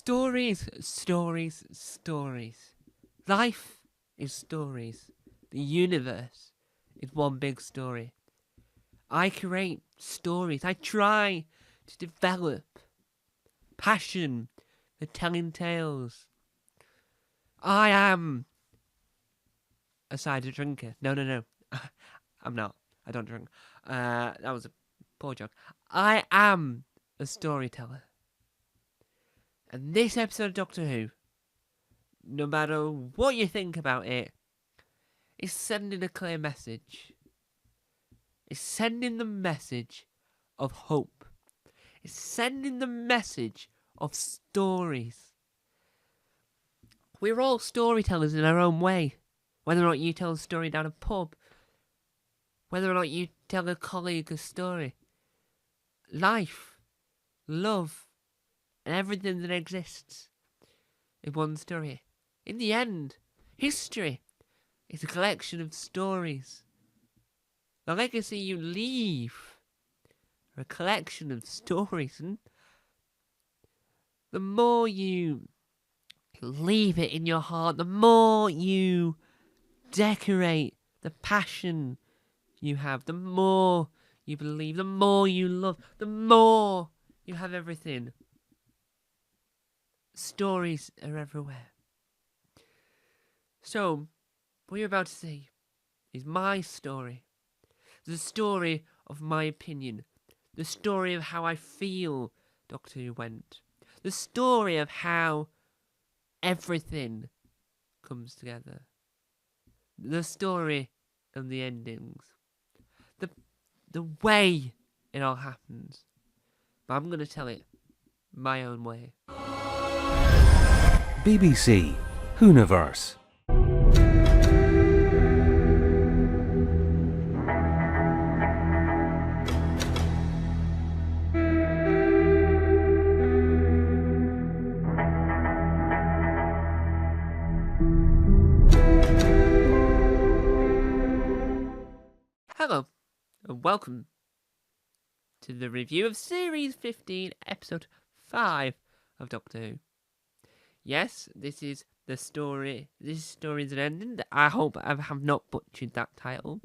Stories, stories, stories. Life is stories. The universe is one big story. I create stories. I try to develop passion for telling tales. I am a cider drinker. No. I'm not. I don't drink. That was a poor joke. I am a storyteller. And this episode of Doctor Who, no matter what you think about it, is sending a clear message. It's sending the message of hope. It's sending the message of stories. We're all storytellers in our own way. Whether or not you tell a story down a pub, whether or not you tell a colleague a story. Life, love, and everything that exists is one story. In the end, history is a collection of stories. The legacy you leave are a collection of stories, and the more you leave it in your heart, the more you decorate the passion you have, the more you believe, the more you love, the more you have everything. Stories are everywhere. So, what you're about to see is my story. The story of my opinion. The story of how I feel Doctor Who went. The story of how everything comes together. The story of the endings. The way it all happens. But I'm going to tell it my own way. BBC Whoniverse. Hello, and welcome to the review of Series 15, Episode 5 of Doctor Who. Yes, this is the story. This story is an ending. I hope I have not butchered that title.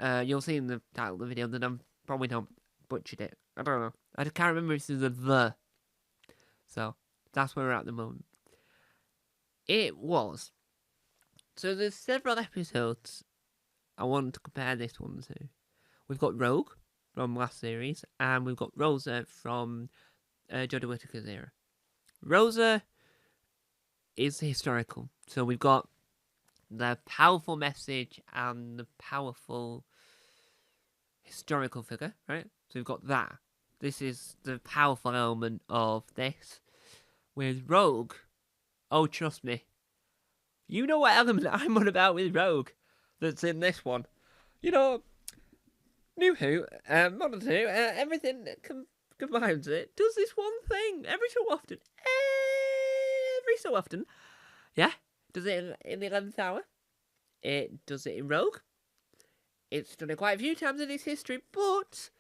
You'll see in the title of the video that I've probably not butchered it. I don't know. I can't remember if this is a the. So, that's where we're at the moment. It was. So there's several episodes I want to compare this one to. We've got Rogue from last series, and we've got Rosa from Jodie Whittaker's era. Rosa is historical, so we've got the powerful message and the powerful historical figure, right? So we've got that. This is the powerful element of this. With Rogue, oh, trust me, you know what element I'm on about with Rogue that's in this one. You know, New Who, Modern Who, everything that combines it does this one thing every so often. Yeah, does it in the 11th hour. It does it in Rogue. It's done it quite a few times in its history, but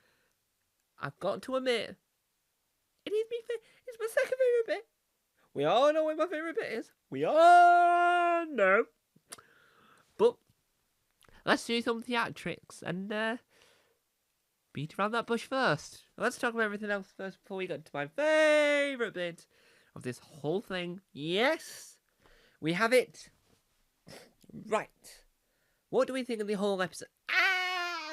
I've got to admit, it's my second favourite bit. We all know what my favourite bit is. We all know. But let's do some theatrics and beat around that bush first. Let's talk about everything else first before we get to my favourite bit of this whole thing. Yes, we have it. Right. What do we think of the whole episode?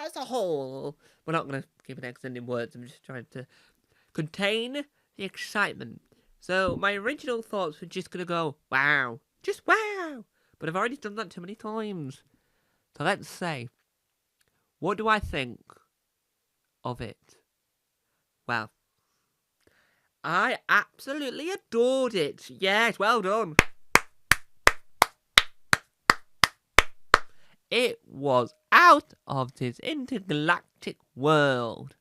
As a whole. We're not going to keep an extending words. I'm just trying to contain the excitement. So my original thoughts were just going to go, wow. Just wow. But I've already done that too many times. So let's say, what do I think of it? Well, I absolutely adored it. Yes, well done. It was out of this intergalactic world.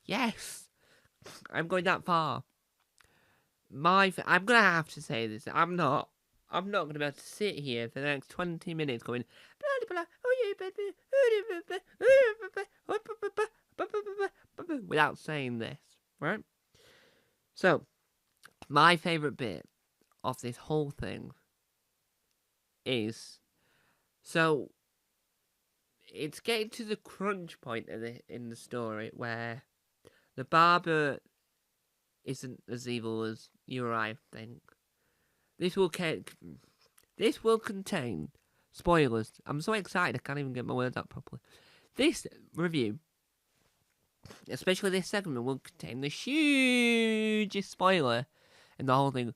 Yes, I'm going that far. I'm going to have to say this. I'm not going to be able to sit here for the next 20 minutes going, without saying this, right? So, my favourite bit of this whole thing is, so it's getting to the crunch point in the story where the barber isn't as evil as you or I think. This will contain spoilers. I'm so excited I can't even get my words out properly. This review, especially this segment, will contain the hugest spoiler in the whole thing.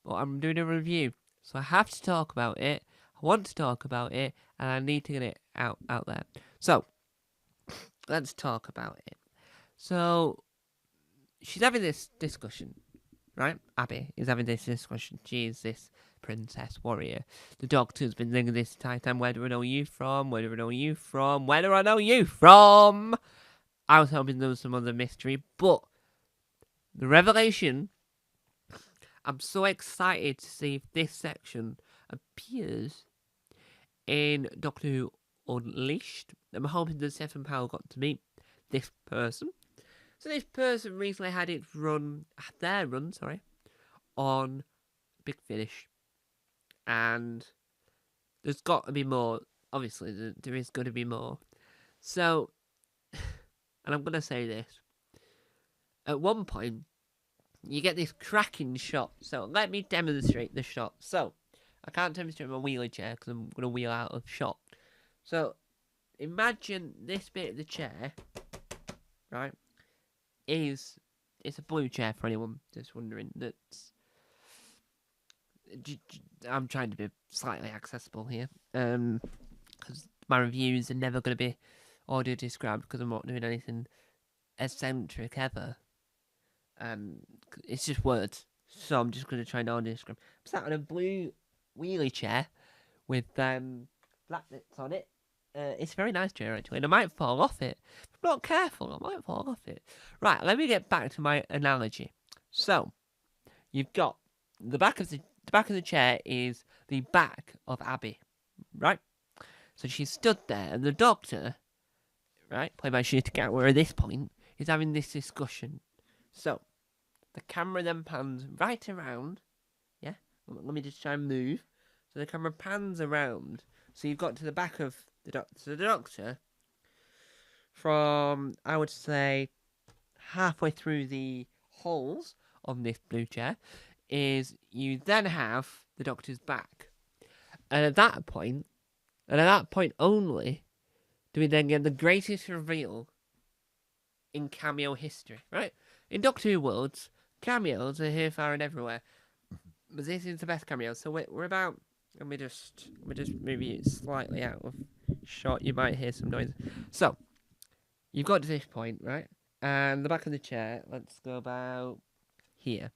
But I'm doing a review, so I have to talk about it. I want to talk about it, and I need to get it out there. So, let's talk about it. So, she's having this discussion, right? Abby is having this discussion. She is this princess warrior. The doctor's been thinking this entire time, where do I know you from? Where do I know you from? Where do I know you from? I was hoping there was some other mystery, but the revelation, I'm so excited to see if this section appears in Doctor Who Unleashed. I'm hoping that Stephen Powell got to meet this person. So this person recently had their run, on Big Finish. And there's got to be more. Obviously, there is going to be more. So, and I'm going to say this. At one point, you get this cracking shot. So let me demonstrate the shot. So, I can't demonstrate my wheelie chair because I'm going to wheel out of shot. So, imagine this bit of the chair, right, it's a blue chair for anyone just wondering. I'm trying to be slightly accessible here, because my reviews are never going to be audio described because I'm not doing anything eccentric ever. It's just words, so I'm just going to try and audio describe. I'm sat on a blue wheelie chair with black bits on it. It's a very nice chair actually, and I might fall off it. If I'm not careful, I might fall off it. Right, let me get back to my analogy. So, you've got the back of the chair is the back of Abby, right? So she's stood there, and the doctor, right, played by Shuta Gatwa at this point, is having this discussion. So, the camera then pans right around. Yeah, let me just try and move. So the camera pans around. So you've got to the back of the doctor. So the doctor, from, I would say, halfway through the holes on this blue chair, is you then have the doctor's back. And at that point only, do we then get the greatest reveal in cameo history, right? In Doctor Who worlds, cameos are here, far, and everywhere. But this is the best cameo. So we're about... Let me just move you slightly out of shot. You might hear some noise. So, you've got to this point, right? And the back of the chair, let's go about here.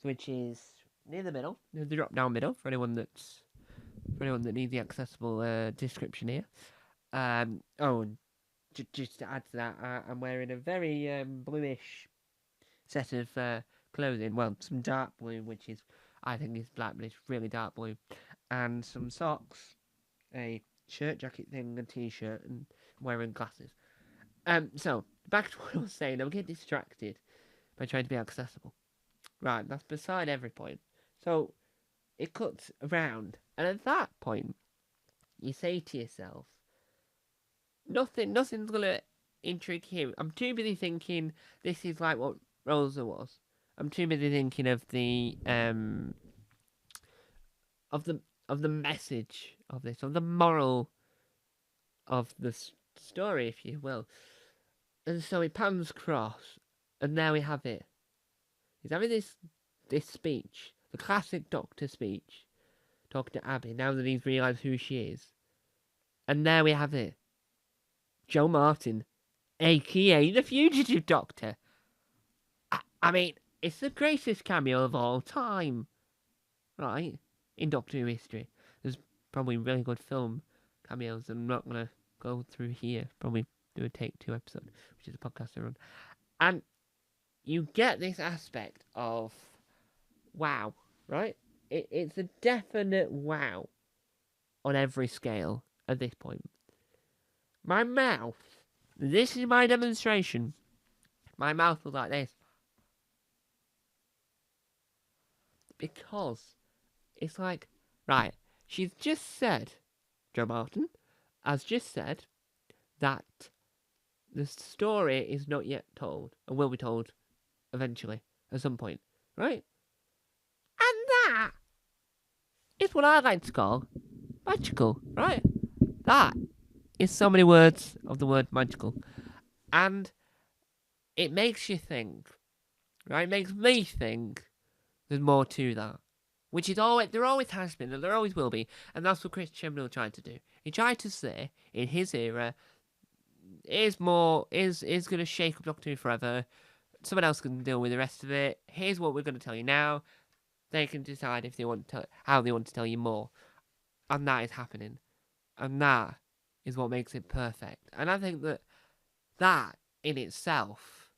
Which is near the middle, near the drop-down middle, for anyone that needs the accessible description here. Just to add to that, I'm wearing a very bluish set of clothing. Well, some dark blue, which is, I think is black, but it's really dark blue. And some socks, a shirt, jacket thing, a t-shirt, and wearing glasses. So, back to what I was saying, I'm getting distracted by trying to be accessible. Right, that's beside every point. So, it cuts around. And at that point, you say to yourself, nothing's going to intrigue him. I'm too busy thinking this is like what Rosa was. I'm too busy thinking of the message of this, of the moral of the story, if you will. And so he pans across, and there we have it. He's having this speech, the classic Doctor speech, talking to Abby, now that he's realised who she is. And there we have it. Jo Martin, a.k.a. the Fugitive Doctor. I mean, it's the greatest cameo of all time, right, in Doctor Who history. There's probably really good film cameos I'm not going to go through here. Probably do a Take 2 episode, which is a podcast I run. And you get this aspect of wow, right? It's a definite wow on every scale at this point. My mouth, this is my demonstration. My mouth was like this. because it's like, right, she's just said, Jo Martin has just said that the story is not yet told and will be told eventually at some point, right? And that is what I like to call magical, right? That is so many words of the word magical. And it makes you think, right? It makes me think there's more to that. Which is always, there always has been, and there always will be. And that's what Chris Chibnall tried to do. He tried to say, in his era, is going to shake up Doctor Who forever. Someone else can deal with the rest of it. Here's what we're going to tell you now. They can decide if they want to, how they want to tell you more. And that is happening. And that is what makes it perfect. And I think that in itself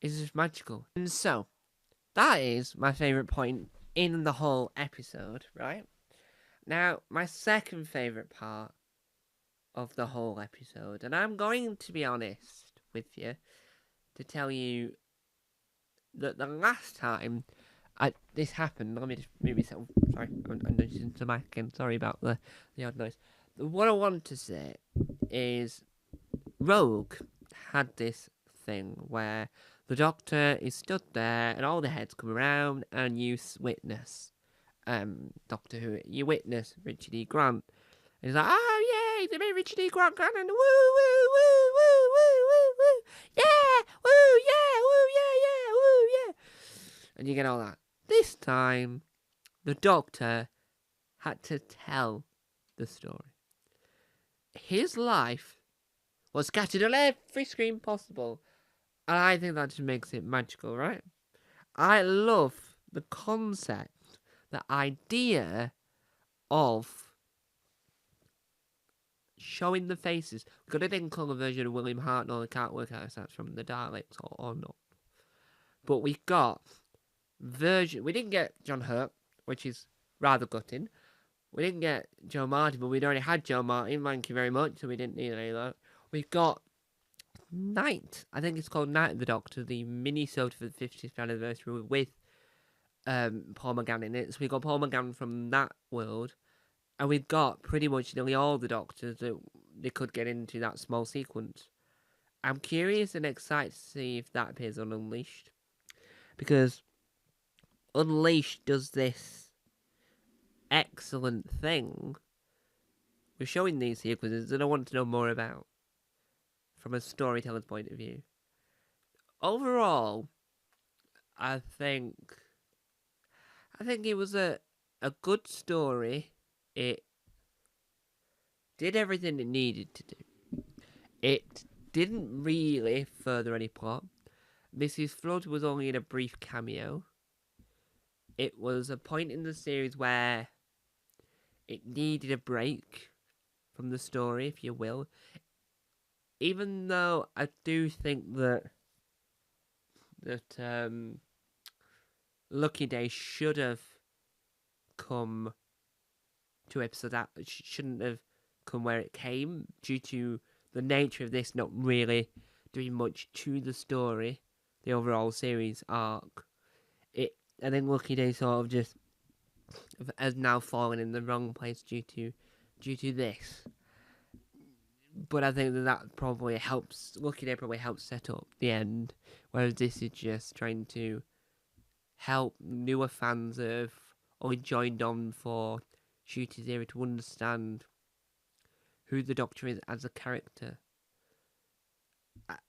is just magical. And so, that is my favourite point in the whole episode, right? Now, my second favourite part of the whole episode, and I'm going to be honest with you to tell you that the last time this happened, let me just move myself. Sorry, I'm noticing the mic again. Sorry about the odd noise. What I want to say is Rogue had this thing where the Doctor is stood there and all the heads come around and you witness Doctor Who. You witness Richard E. Grant. And he's like, oh yay, they made Richard E. Grant and woo, woo, woo, woo, woo, woo, woo, yeah, woo, yeah, woo, yeah, yeah, woo, yeah. And you get all that. This time, the Doctor had to tell the story. His life was scattered on every screen possible. And I think that just makes it magical, right? I love the concept, the idea of showing the faces. We got a in colour version of William Hartnell. I can't work out if that's from the Daleks or not. But we got we didn't get John Hurt, which is rather gutting. We didn't get Jo Martin, but we'd already had Jo Martin, thank you very much, so we didn't need any of that. We've got Night, I think it's called Night of the Doctor, the mini-sode for the 50th anniversary with Paul McGann in it. So we got Paul McGann from that world, and we've got pretty much nearly all the Doctors that they could get into that small sequence. I'm curious and excited to see if that appears on Unleashed, because Unleashed does this excellent thing with showing these sequences that I want to know more about from a storyteller's point of view. Overall, I think it was a good story. It did everything it needed to do. It didn't really further any plot. Mrs. Flood was only in a brief cameo. It was a point in the series where it needed a break from the story, if you will. Even though I do think that Lucky Day should have come to episode that shouldn't have come where it came, due to the nature of this not really doing much to the story, the overall series arc. I think Lucky Day sort of just has now fallen in the wrong place due to this. But I think that probably helps. Lucky Day probably helps set up the end, whereas this is just trying to help newer fans that have only joined on for Shooty's era to understand who the Doctor is as a character.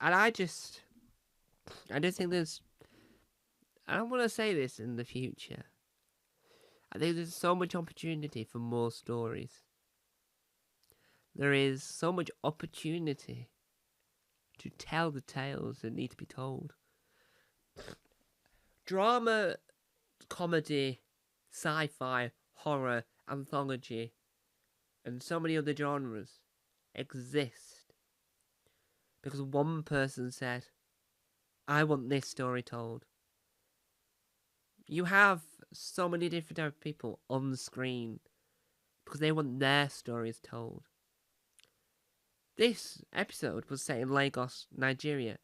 And I just think there's. I don't want to say this in the future. I think there's so much opportunity for more stories. There is so much opportunity to tell the tales that need to be told. Drama, comedy, sci-fi, horror, anthology, and so many other genres exist because one person said, I want this story told. You have so many different type of people on the screen because they want their stories told. This episode was set in Lagos, Nigeria,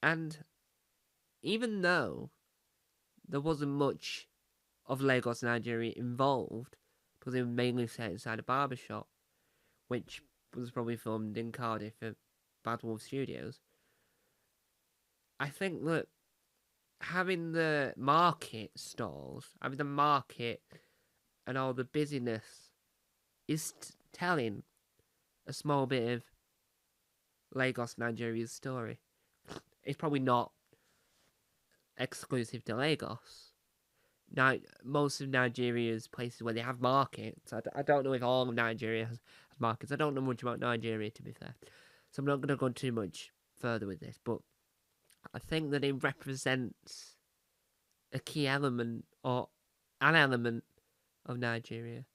and even though there wasn't much of Lagos, Nigeria involved, because they were mainly set inside a barbershop, which was probably filmed in Cardiff at Bad Wolf Studios. I think that having the market stalls, having the market and all the busyness is telling a small bit of Lagos, Nigeria's story. It's probably not exclusive to Lagos. Now, most of Nigeria's places where they have markets, I don't know if all of Nigeria has markets. I don't know much about Nigeria, to be fair. So I'm not going to go too much further with this, but I think that it represents a key element or an element of Nigeria.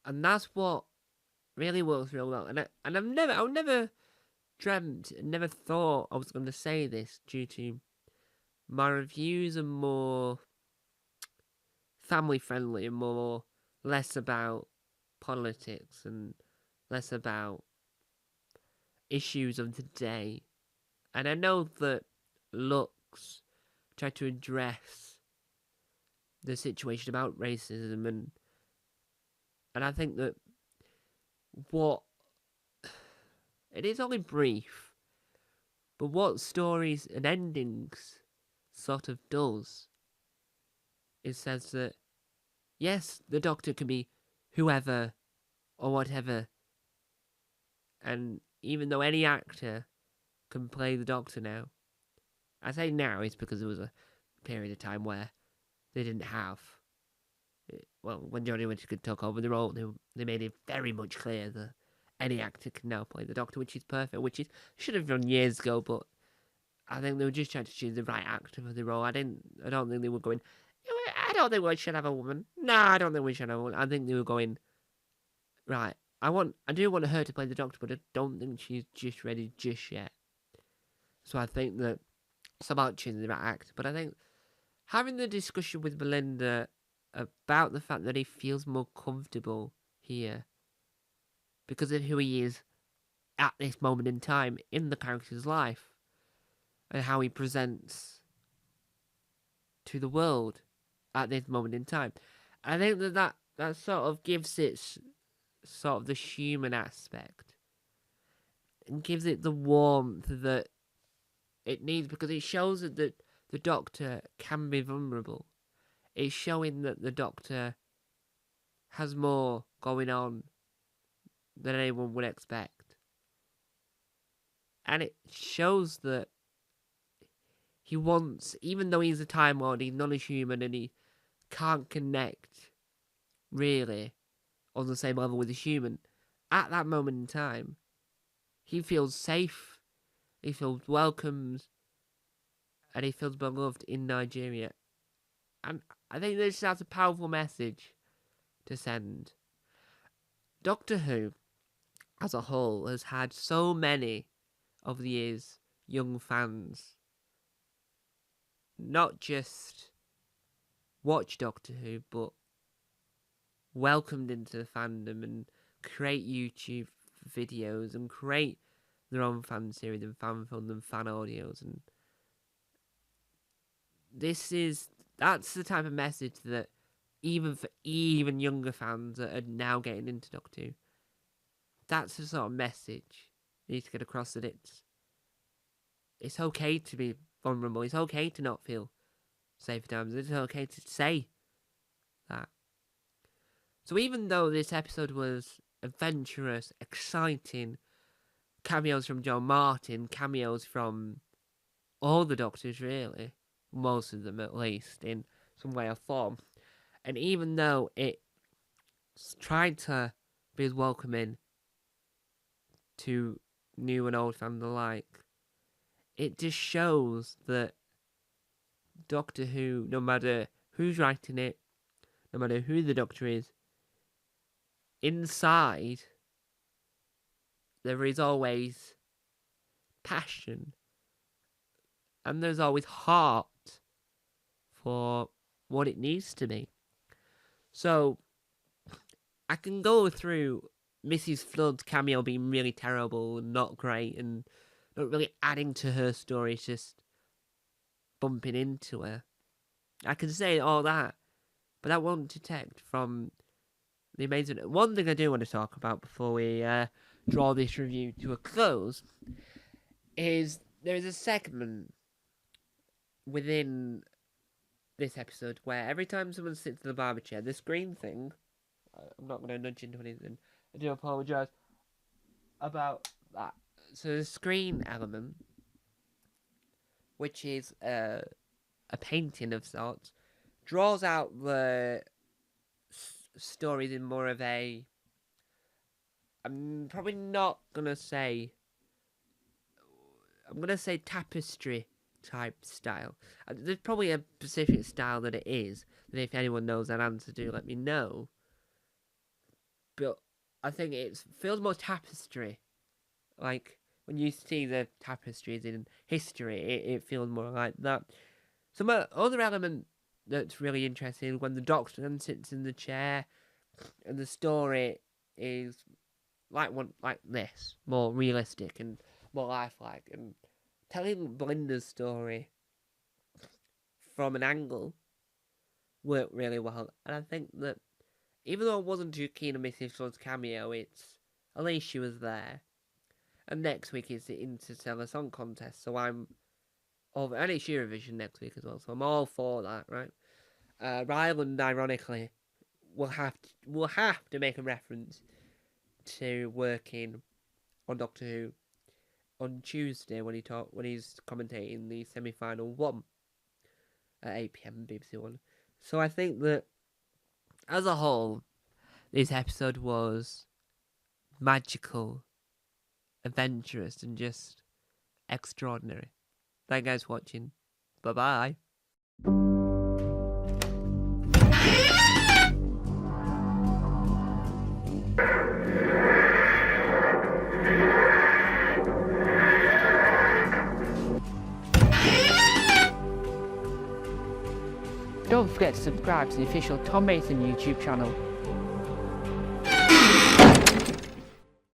And that's what really works real well. And I've never dreamt, never thought I was going to say this due to my reviews are more family friendly and less about politics and less about issues of the day. And I know that Lux tried to address the situation about racism and I think that it is only brief, but what stories and endings sort of does is says that yes, the Doctor can be whoever or whatever, and even though any actor can play the Doctor now, I say now it's because there was a period of time where they didn't have. Well, when Jodie Whittaker could talk over the role, they made it very much clear that any actor can now play the Doctor, which is perfect, which is should have done years ago, but I think they were just trying to choose the right actor for the role. I don't think they were going, I don't think we should have a woman. No, I don't think we should have a woman. I think they were going, right, I do want her to play the Doctor, but I don't think she's just ready just yet. So I think that it's about choosing the right actor. But I think having the discussion with Belinda about the fact that he feels more comfortable here because of who he is at this moment in time in the character's life and how he presents to the world at this moment in time. I think that sort of gives it sort of the human aspect and gives it the warmth that it needs because it shows that the Doctor can be vulnerable. It's showing that the Doctor has more going on than anyone would expect. And it shows that he wants, even though he's a Time Lord, he's not a human and he can't connect, really, on the same level with a human. At that moment in time, he feels safe, he feels welcomed, and he feels beloved in Nigeria. And I think this has a powerful message to send. Doctor Who, as a whole, has had so many of the years young fans not just watch Doctor Who, but welcomed into the fandom and create YouTube videos and create their own fan series and fan films and fan audios. And that's the type of message that even for even younger fans that are now getting into Doctor Who, that's the sort of message you need to get across, that it's okay to be vulnerable, it's okay to not feel safe at times, it's okay to say that. So even though this episode was adventurous, exciting, cameos from John Martin, cameos from all the Doctors really, most of them at least, in some way or form, and even though it tried to be as welcoming to new and old fans alike, it just shows that Doctor Who, no matter who's writing it, no matter who the Doctor is, inside there is always passion and there's always heart for what it needs to be. So I can go through Mrs. Flood's cameo being really terrible and not great and not really adding to her story, it's just bumping into her. I can say all that, but that won't detect from the amazing... One thing I do want to talk about before we draw this review to a close is there is a segment within this episode where every time someone sits in the barber chair, this green thing, I'm not going to nudge into anything, I do apologise about that. So the screen element, which is a painting of sorts, draws out the stories in more of a... I'm probably not going to say... I'm going to say tapestry type style. There's probably a specific style that it is, and if anyone knows that answer, do let me know. But I think it feels more tapestry. Like, when you see the tapestries in history, it feels more like that. Some other element that's really interesting when the Doctor then sits in the chair, and the story is like this, more realistic and more lifelike, and telling Belinda's story from an angle worked really well. And I think that even though I wasn't too keen on Mrs. Flood's cameo, at least she was there. And next week is the Interstellar Song Contest, so I'm over, and it's Eurovision next week as well, so I'm all for that, right? Ryland, ironically, will have to make a reference to working on Doctor Who on Tuesday when he's commentating the semi-final one at 8 PM BBC One. So I think that as a whole, this episode was magical, adventurous, and just extraordinary. Thank you guys for watching. Bye bye. Don't forget to subscribe to the official Tom Mason YouTube channel